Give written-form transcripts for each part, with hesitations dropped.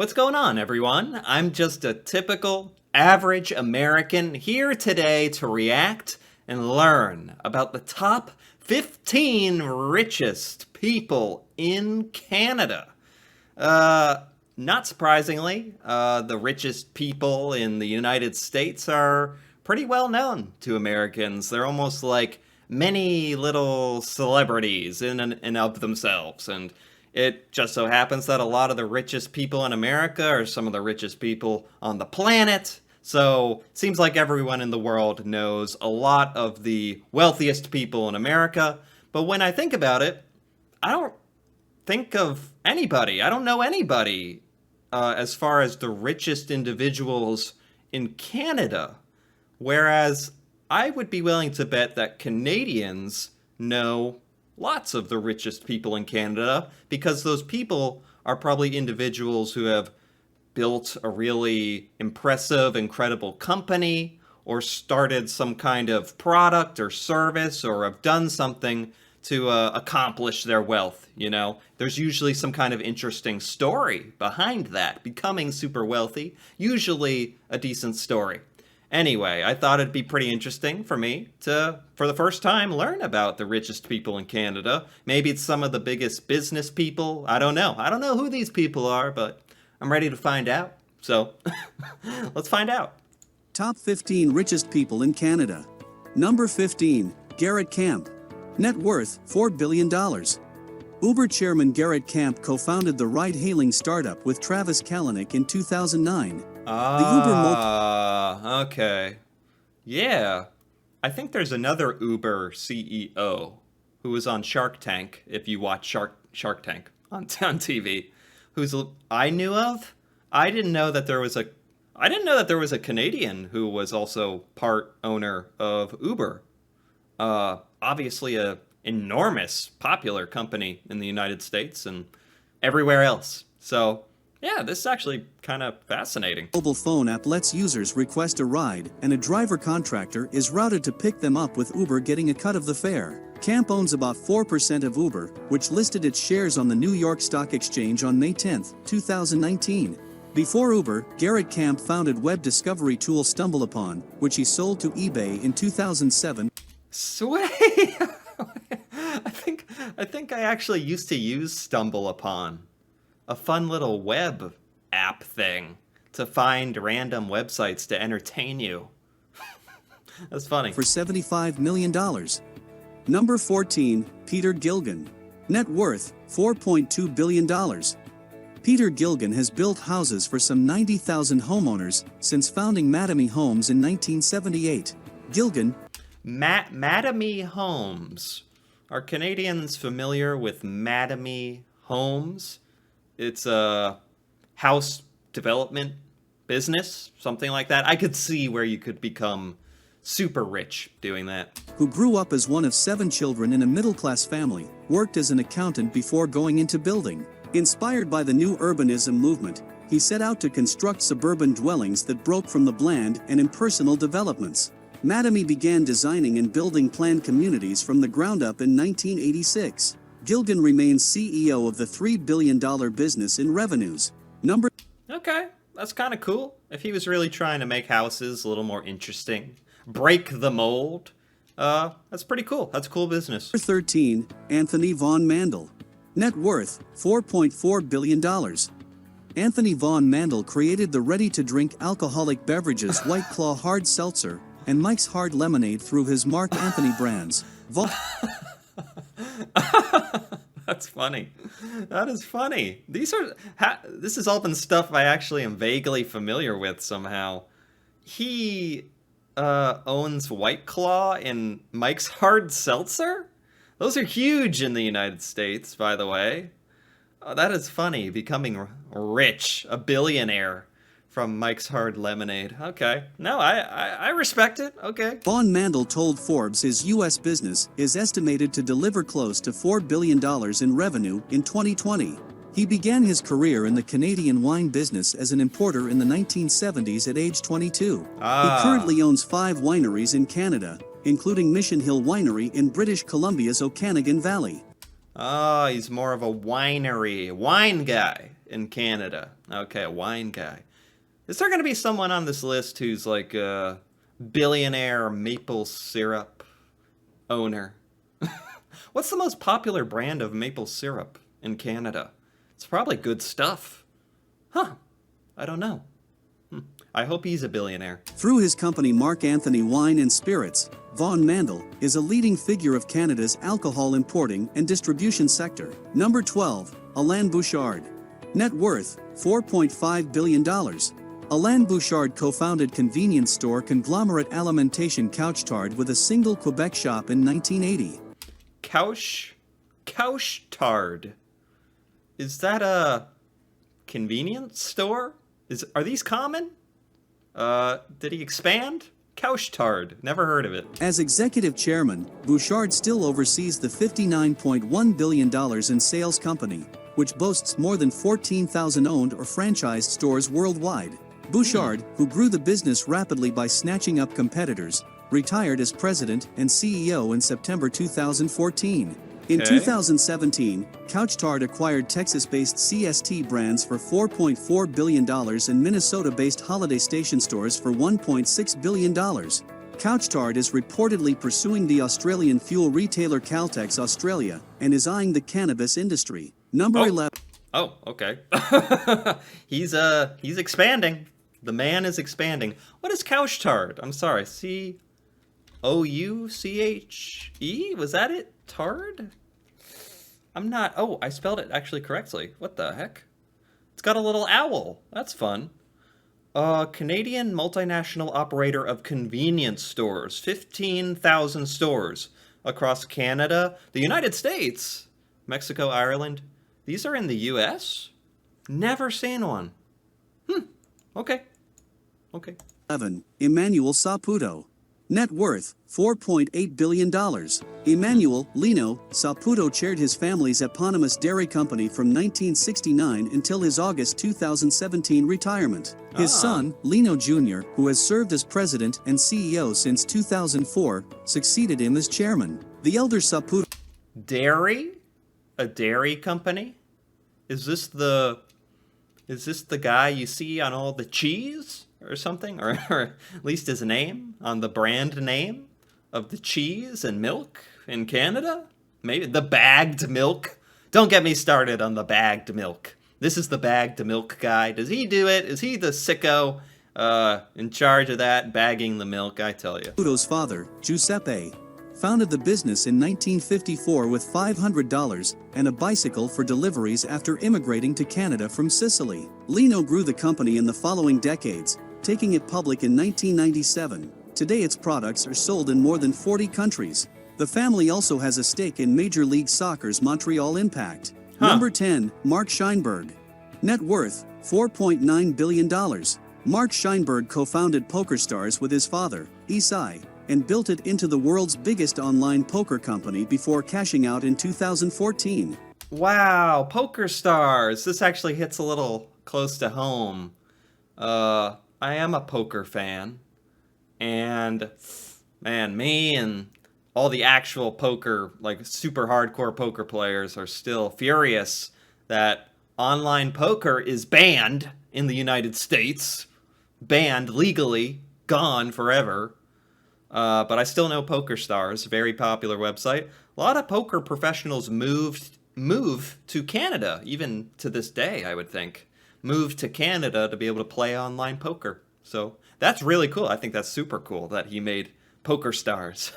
What's going on, everyone? I'm just a typical, average American here today to react and learn about the top 15 richest people in Canada. Not surprisingly, the richest people in the United States are pretty well known to Americans. They're almost like many little celebrities in and of themselves, and it just so happens that a lot of the richest people in America are some of the richest people on the planet. So it seems like everyone in the world knows a lot of the wealthiest people in America. But when I think about it, I don't think of anybody. I don't know anybody as far as the richest individuals in Canada. Whereas I would be willing to bet that Canadians know lots of the richest people in Canada, because those people are probably individuals who have built a really impressive, incredible company, or started some kind of product or service, or have done something to accomplish their wealth, you know? There's usually some kind of interesting story behind that, becoming super wealthy, usually a decent story. Anyway, I thought it'd be pretty interesting for me to, for the first time, learn about the richest people in Canada. Maybe it's some of the biggest business people. I don't know. I don't know who these people are, but I'm ready to find out. So, let's find out. Top 15 richest people in Canada. Number 15, Garrett Camp. Net worth, $4 billion. Uber chairman Garrett Camp co-founded the ride-hailing startup with Travis Kalanick in 2009. Okay. Yeah. I think there's another Uber CEO who was on Shark Tank, if you watch Shark Tank on TV, who's I knew of. I didn't know that there was a Canadian who was also part owner of Uber. Obviously a enormous popular company in the United States and everywhere else. So, yeah, this is actually kind of fascinating. Mobile phone app lets users request a ride, and a driver contractor is routed to pick them up, with Uber getting a cut of the fare. Camp owns about 4% of Uber, which listed its shares on the New York Stock Exchange on May 10, 2019. Before Uber, Garrett Camp founded web discovery tool StumbleUpon, which he sold to eBay in 2007. Sweet! I think I actually used to use StumbleUpon. A fun little web app thing to find random websites to entertain you. That's funny. For $75 million. Number 14, Peter Gilgan. Net worth, $4.2 billion. Peter Gilgan has built houses for some 90,000 homeowners since founding Mattamy Homes in 1978. Gilgan... Mattamy Homes. Are Canadians familiar with Mattamy Homes? It's a house development business, something like that. I could see where you could become super rich doing that. Who grew up as one of 7 children in a middle-class family, worked as an accountant before going into building. Inspired by the new urbanism movement, he set out to construct suburban dwellings that broke from the bland and impersonal developments. Mattamy began designing and building planned communities from the ground up in 1986. Gilgan remains CEO of the $3 billion business in revenues. Okay, that's kind of cool. If he was really trying to make houses a little more interesting, break the mold, that's pretty cool. That's a cool business. Number 13, Anthony Von Mandel. Net worth, $4.4 billion. Anthony Von Mandel created the ready-to-drink alcoholic beverages White Claw Hard Seltzer and Mike's Hard Lemonade through his Mark Anthony brands. That's funny. That is funny. This has all been stuff I actually am vaguely familiar with somehow. He owns White Claw and Mike's Hard Seltzer? Those are huge in the United States, by the way. That is funny, becoming rich, a billionaire from Mike's Hard Lemonade. Okay. No, I respect it. Okay. Von Mandel told Forbes his U.S. business is estimated to deliver close to $4 billion in revenue in 2020. He began his career in the Canadian wine business as an importer in the 1970s at age 22. He currently owns 5 wineries in Canada, including Mission Hill Winery in British Columbia's Okanagan Valley. Oh, he's more of a wine guy in Canada. Okay, a wine guy. Is there going to be someone on this list who's like a billionaire maple syrup owner? What's the most popular brand of maple syrup in Canada? It's probably good stuff. Huh. I don't know. I hope he's a billionaire. Through his company Mark Anthony Wine and Spirits, Vaughan Mandel is a leading figure of Canada's alcohol importing and distribution sector. Number 12, Alain Bouchard. Net worth, $4.5 billion. Alain Bouchard co-founded convenience store conglomerate Alimentation Couche-Tard with a single Quebec shop in 1980. Couche-Tard. Is that a convenience store? Are these common? Did he expand? Couche-Tard. Never heard of it. As executive chairman, Bouchard still oversees the $59.1 billion in sales company, which boasts more than 14,000 owned or franchised stores worldwide. Bouchard, who grew the business rapidly by snatching up competitors, retired as president and CEO in September 2014. In 2017, Couche-Tard acquired Texas-based CST Brands for $4.4 billion and Minnesota-based Holiday Station stores for $1.6 billion. Couche-Tard is reportedly pursuing the Australian fuel retailer Caltex Australia and is eyeing the cannabis industry. Number 11. Oh, okay. He's expanding. The man is expanding. What is Couche-Tard? I'm sorry. C-O-U-C-H-E? Was that it? Tard? I'm not... Oh, I spelled it actually correctly. What the heck? It's got a little owl. That's fun. Canadian multinational operator of convenience stores. 15,000 stores across Canada, the United States, Mexico, Ireland. These are in the U.S.? Never seen one. Okay. 11. Emmanuel Saputo. Net worth, $4.8 billion. Emmanuel Lino Saputo chaired his family's eponymous dairy company from 1969 until his August 2017 retirement. His son, Lino Jr., who has served as president and CEO since 2004, succeeded him as chairman. The elder Saputo... Dairy? A dairy company? Is this the guy you see on all the cheese? Or something, or at least his name on the brand name of the cheese and milk in Canada? Maybe the bagged milk? Don't get me started on the bagged milk. This is the bagged milk guy. Does he do it? Is he the sicko in charge of that, bagging the milk? I tell you. Saputo's father, Giuseppe, founded the business in 1954 with $500 and a bicycle for deliveries after immigrating to Canada from Sicily. Lino grew the company in the following decades, taking it public in 1997. Today its products are sold in more than 40 countries. The family also has a stake in Major League Soccer's Montreal Impact. Number 10, Mark Scheinberg. Net worth, $4.9 billion. Mark Scheinberg co-founded PokerStars with his father, Isai, and built it into the world's biggest online poker company before cashing out in 2014. Wow, PokerStars. This actually hits a little close to home. I am a poker fan, and man, me and all the actual poker, like super hardcore poker players are still furious that online poker is banned in the United States. Banned legally, gone forever. But I still know PokerStars, very popular website. A lot of poker professionals move to Canada, even to this day, I would think. Moved to Canada to be able to play online poker. So that's really cool. I think that's super cool that he made PokerStars.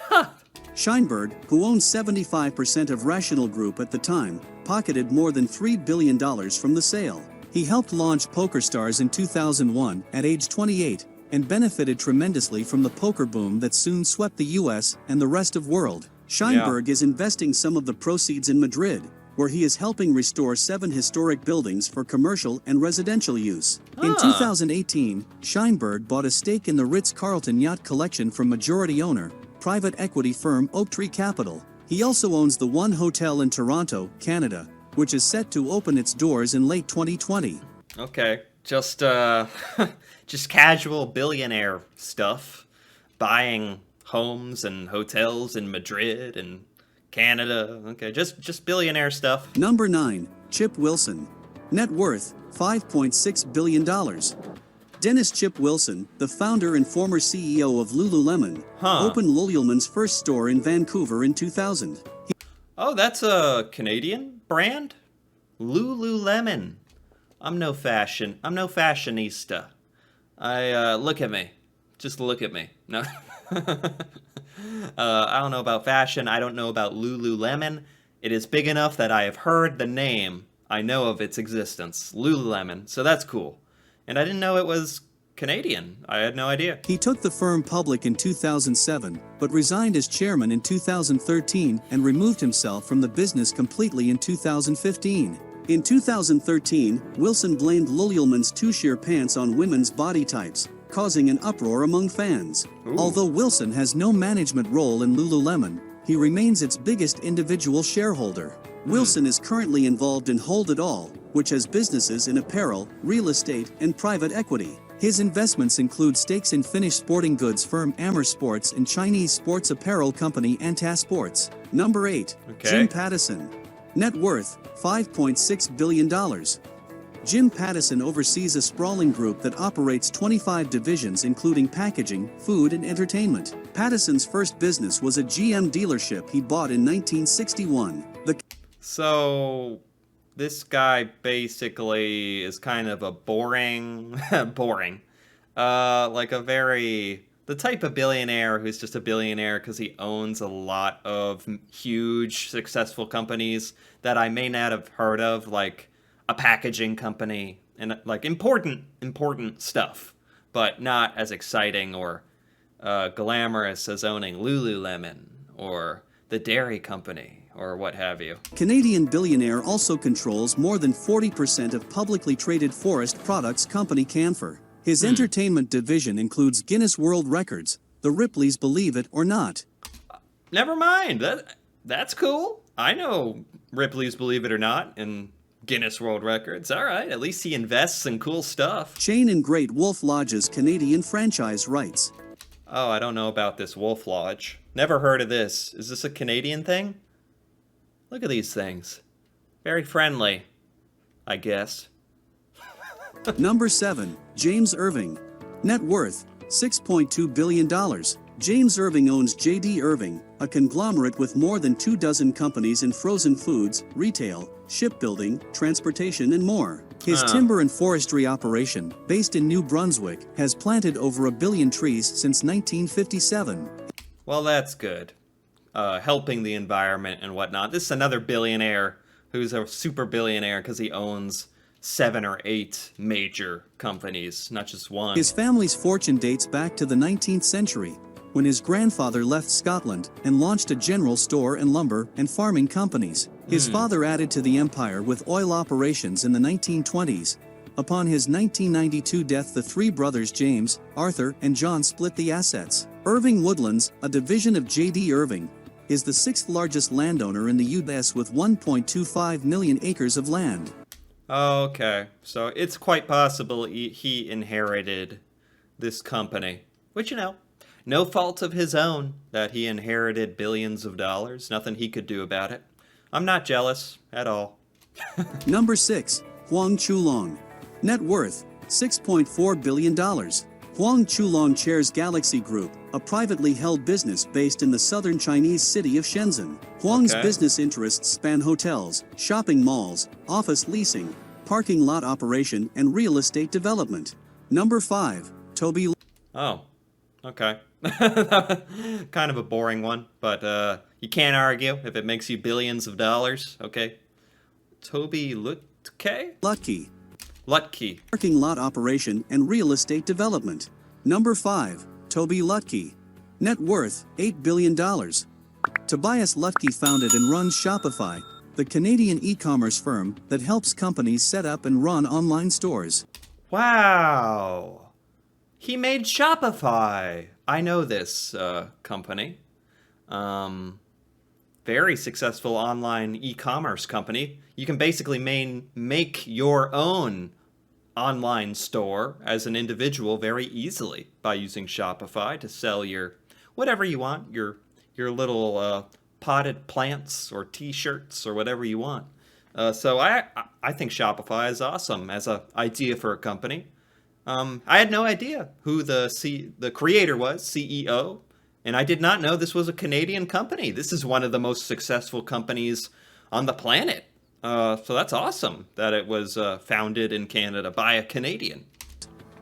Scheinberg, who owned 75% of Rational Group at the time, pocketed more than $3 billion from the sale. He helped launch PokerStars in 2001 at age 28 and benefited tremendously from the poker boom that soon swept the US and the rest of the world. Scheinberg is investing some of the proceeds in Madrid, where he is helping restore 7 historic buildings for commercial and residential use. In 2018, Scheinberg bought a stake in the Ritz-Carlton Yacht Collection from majority owner, private equity firm Oaktree Capital. He also owns the One Hotel in Toronto, Canada, which is set to open its doors in late 2020. Okay, just casual billionaire stuff. Buying homes and hotels in Madrid and Canada. Okay, just billionaire stuff. Number 9, Chip Wilson. Net worth, $5.6 billion. Dennis Chip Wilson, the founder and former CEO of Lululemon, opened Lululemon's first store in Vancouver in 2000. Oh, that's a Canadian brand? Lululemon. I'm no fashionista. Look at me. Just look at me. No. I don't know about fashion. I don't know about Lululemon. It is big enough that I have heard the name. I know of its existence. Lululemon. So that's cool. And I didn't know it was Canadian. I had no idea. He took the firm public in 2007, but resigned as chairman in 2013 and removed himself from the business completely in 2015. In 2013, Wilson blamed Lululemon's two-sheer pants on women's body types, causing an uproar among fans. Ooh. Although Wilson has no management role in Lululemon, he remains its biggest individual shareholder. Wilson is currently involved in Hold It All, which has businesses in apparel, real estate, and private equity. His investments include stakes in Finnish sporting goods firm Amer Sports and Chinese sports apparel company Anta Sports. Number 8. Okay. Jim Pattison. Net worth, $5.6 billion. Jim Pattison oversees a sprawling group that operates 25 divisions including packaging, food and entertainment. Pattison's first business was a GM dealership he bought in 1961. So, this guy basically is kind of a boring, the type of billionaire who's just a billionaire because he owns a lot of huge, successful companies that I may not have heard of, like a packaging company and like important stuff, but not as exciting or glamorous as owning Lululemon or the dairy company or what have you. Canadian billionaire also controls more than 40% of publicly traded forest products company Canfor. His entertainment division includes Guinness World Records, the Ripley's Believe It or Not. Never mind. That's cool. I know Ripley's Believe It or Not and Guinness World Records. All right, at least he invests in cool stuff. Chain and Great Wolf Lodge's Canadian franchise rights. Oh, I don't know about this Wolf Lodge. Never heard of this. Is this a Canadian thing? Look at these things. Very friendly, I guess. Number 7. James Irving. Net worth, $6.2 billion. James Irving owns J.D. Irving, a conglomerate with more than 24 companies in frozen foods, retail, shipbuilding, transportation and more. His timber and forestry operation, based in New Brunswick, has planted over 1 billion trees since 1957. Well, that's good. Helping the environment and whatnot. This is another billionaire who's a super billionaire because he owns 7 or 8 major companies, not just one. His family's fortune dates back to the 19th century, when his grandfather left Scotland and launched a general store and lumber and farming companies. His father added to the empire with oil operations in the 1920s. Upon his 1992 death, the 3 brothers James, Arthur, and John split the assets. Irving Woodlands, a division of J.D. Irving, is the 6th largest landowner in the U.S. with 1.25 million acres of land. Okay, so it's quite possible he inherited this company, which, no fault of his own that he inherited billions of dollars. Nothing he could do about it. I'm not jealous at all. Number 6. Huang Chulong. Net worth, $6.4 billion. Huang Chulong chairs Galaxy Group, a privately held business based in the southern Chinese city of Shenzhen. Huang's business interests span hotels, shopping malls, office leasing, parking lot operation, and real estate development. Number 5. Toby. Oh, okay. Kind of a boring one, but you can't argue if it makes you billions of dollars, okay? Toby Lutke. Lutke. Parking lot operation and real estate development. Number 5. Toby Lutke. Net worth, $8 billion. Tobias Lutke founded and runs Shopify, the Canadian e-commerce firm that helps companies set up and run online stores. Wow. He made Shopify. I know this company. Very successful online e-commerce company. You can basically make your own online store as an individual very easily by using Shopify to sell your whatever you want, your little potted plants or t-shirts or whatever you want. So I think Shopify is awesome as an idea for a company. I had no idea who the creator was, CEO, and I did not know this was a Canadian company. This is one of the most successful companies on the planet. So that's awesome that it was founded in Canada by a Canadian.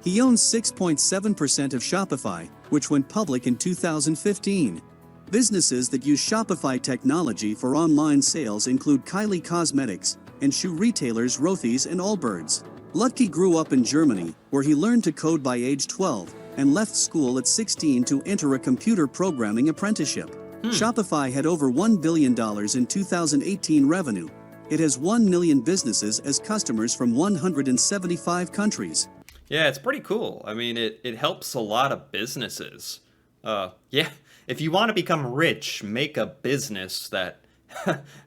He owns 6.7% of Shopify, which went public in 2015. Businesses that use Shopify technology for online sales include Kylie Cosmetics and shoe retailers Rothy's and Allbirds. Lutke grew up in Germany, where he learned to code by age 12 and left school at 16 to enter a computer programming apprenticeship. Shopify had over $1 billion in 2018 revenue. It has 1 million businesses as customers from 175 countries. Yeah, it's pretty cool. I mean, it helps a lot of businesses. Yeah, if you want to become rich, make a business that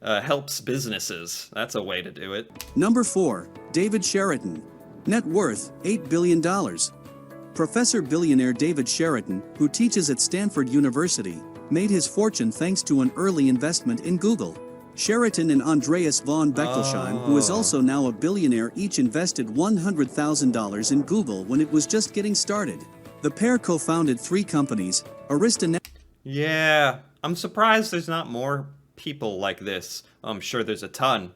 helps businesses. That's a way to do it. Number 4. David Sheraton. Net worth, $8 billion. Professor billionaire David Sheraton, who teaches at Stanford University, made his fortune thanks to an early investment in Google. Sheraton and Andreas von Bechtolsheim, who is also now a billionaire, each invested $100,000 in Google when it was just getting started. The pair co-founded 3 companies, Arista. Yeah, I'm surprised there's not more people like this. I'm sure there's a ton,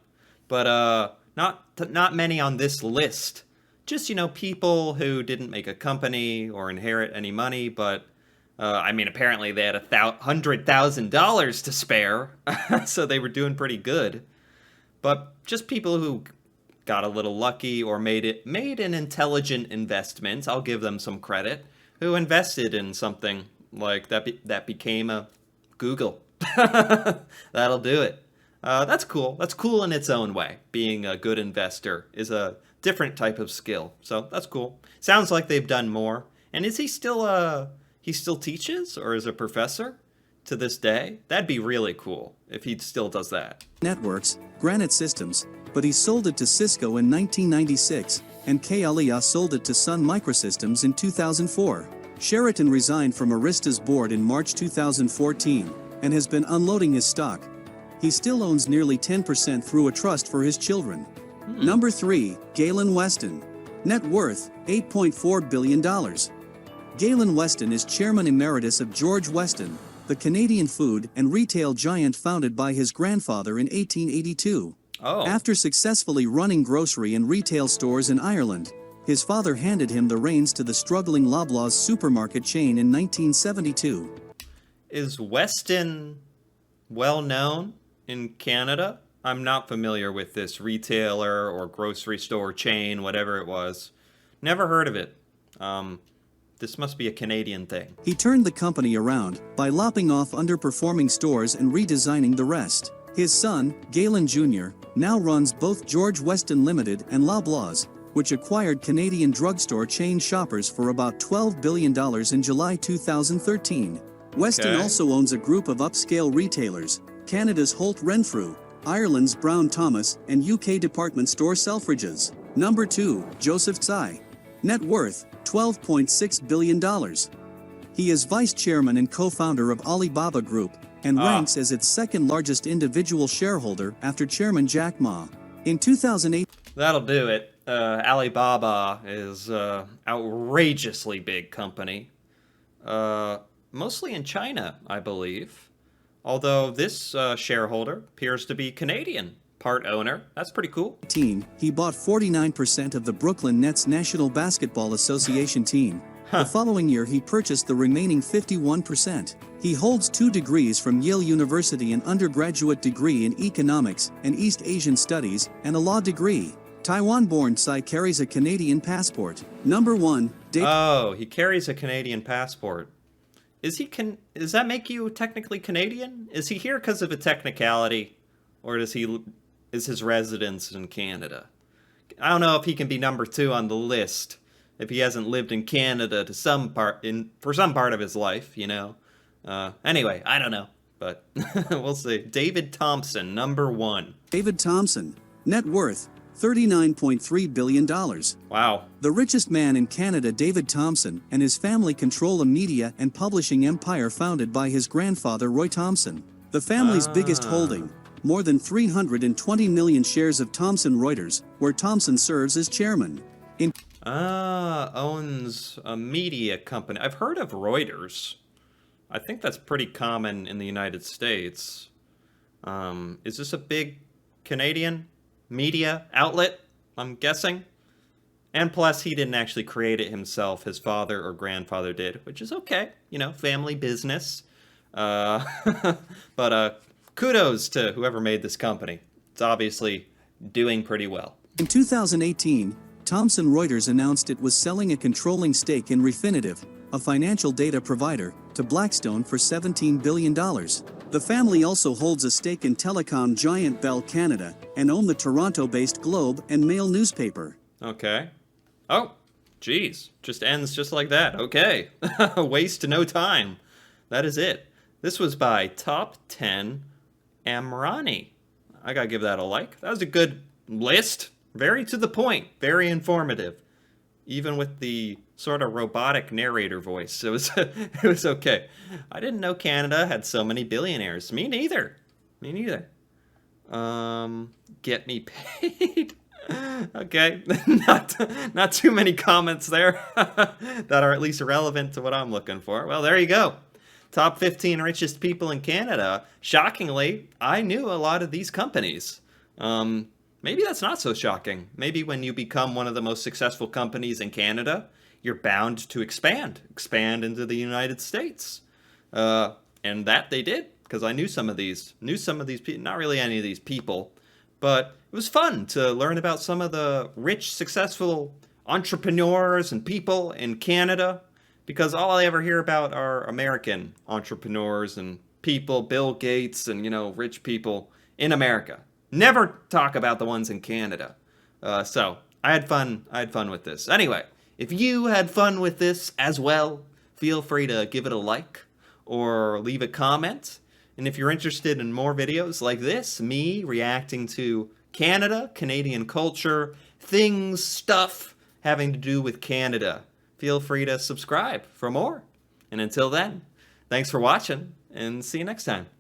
but not many on this list. Just, people who didn't make a company or inherit any money, but I mean, apparently they had $100,000 to spare, so they were doing pretty good. But just people who got a little lucky or made an intelligent investment. I'll give them some credit. Who invested in something like that became a Google. That'll do it. That's cool. That's cool in its own way. Being a good investor is a different type of skill, so that's cool. Sounds like they've done more. And is he still he still teaches or is a professor to this day? That'd be really cool if he still does that. Networks, Granite Systems, but he sold it to Cisco in 1996, and Kay Aliyah sold it to Sun Microsystems in 2004. Sheraton resigned from Arista's board in March 2014 and has been unloading his stock. He still owns nearly 10% through a trust for his children. Number 3, Galen Weston. Net worth, $8.4 billion. Galen Weston is chairman emeritus of George Weston, the Canadian food and retail giant founded by his grandfather in 1882. After successfully running grocery and retail stores in Ireland, his father handed him the reins to the struggling Loblaws supermarket chain in 1972. Is Weston well known in Canada? I'm not familiar with this retailer or grocery store chain, whatever it was. Never heard of it. This must be a Canadian thing. He turned the company around by lopping off underperforming stores and redesigning the rest. His son, Galen Jr., now runs both George Weston Limited and Loblaws, which acquired Canadian drugstore chain Shoppers for about $12 billion in July 2013. Weston also owns a group of upscale retailers, Canada's Holt Renfrew, Ireland's Brown Thomas, and UK department store Selfridges. Number 2, Joseph Tsai. Net worth, $12.6 billion. He is vice chairman and co-founder of Alibaba Group, and ranks as its second largest individual shareholder after chairman Jack Ma. In 2008, that'll do it. Alibaba is outrageously big company. Mostly in China, I believe. Although this shareholder appears to be Canadian, part owner. That's pretty cool. He bought 49% of the Brooklyn Nets National Basketball Association team. The following year he purchased the remaining 51%. He holds 2 degrees from Yale University, an undergraduate degree in economics and East Asian studies, and a law degree. Taiwan-born Tsai carries a Canadian passport. Number 1, he carries a Canadian passport. Does that make you technically Canadian? Is he here because of a technicality, or is his residence in Canada? I don't know if he can be number 2 on the list if he hasn't lived in Canada for some part of his life, Anyway, I don't know, but we'll see. David Thompson, number 1. David Thompson, net worth, $39.3 billion. Wow. The richest man in Canada, David Thompson, and his family control a media and publishing empire founded by his grandfather, Roy Thompson. The family's biggest holding, more than 320 million shares of Thomson Reuters, where Thomson serves as chairman. In Owns a media company. I've heard of Reuters. I think that's pretty common in the United States. Is this a big Canadian media outlet, I'm guessing? And plus, he didn't actually create it himself. His father or grandfather did, which is okay. You know, family business. Uh, but kudos to whoever made this company. It's obviously doing pretty well. In 2018, Thomson Reuters announced it was selling a controlling stake in Refinitiv, a financial data provider, to Blackstone for $17 billion. The family also holds a stake in telecom giant Bell Canada and own the Toronto-based Globe and Mail newspaper. Okay. Oh, geez. Just ends just like that. Okay. Waste no time. That is it. This was by Top 10 Amrani. I gotta give that a like. That was a good list. Very to the point. Very informative. Even with the sort of robotic narrator voice. It was okay. I didn't know Canada had so many billionaires. Me neither. Me neither. Get me paid. Okay. Not too many comments there that are at least relevant to what I'm looking for. Well, there you go. Top 15 richest people in Canada. Shockingly, I knew a lot of these companies. Maybe that's not so shocking. Maybe when you become one of the most successful companies in Canada, you're bound to expand into the United States. And that they did, because I knew some of these people, not really any of these people, but it was fun to learn about some of the rich, successful entrepreneurs and people in Canada, because all I ever hear about are American entrepreneurs and people, Bill Gates and, rich people in America. Never talk about the ones in Canada. So I had fun with this. Anyway, if you had fun with this as well, feel free to give it a like or leave a comment. And if you're interested in more videos like this, me reacting to Canada, Canadian culture, things, stuff having to do with Canada, feel free to subscribe for more. And until then, thanks for watching and see you next time.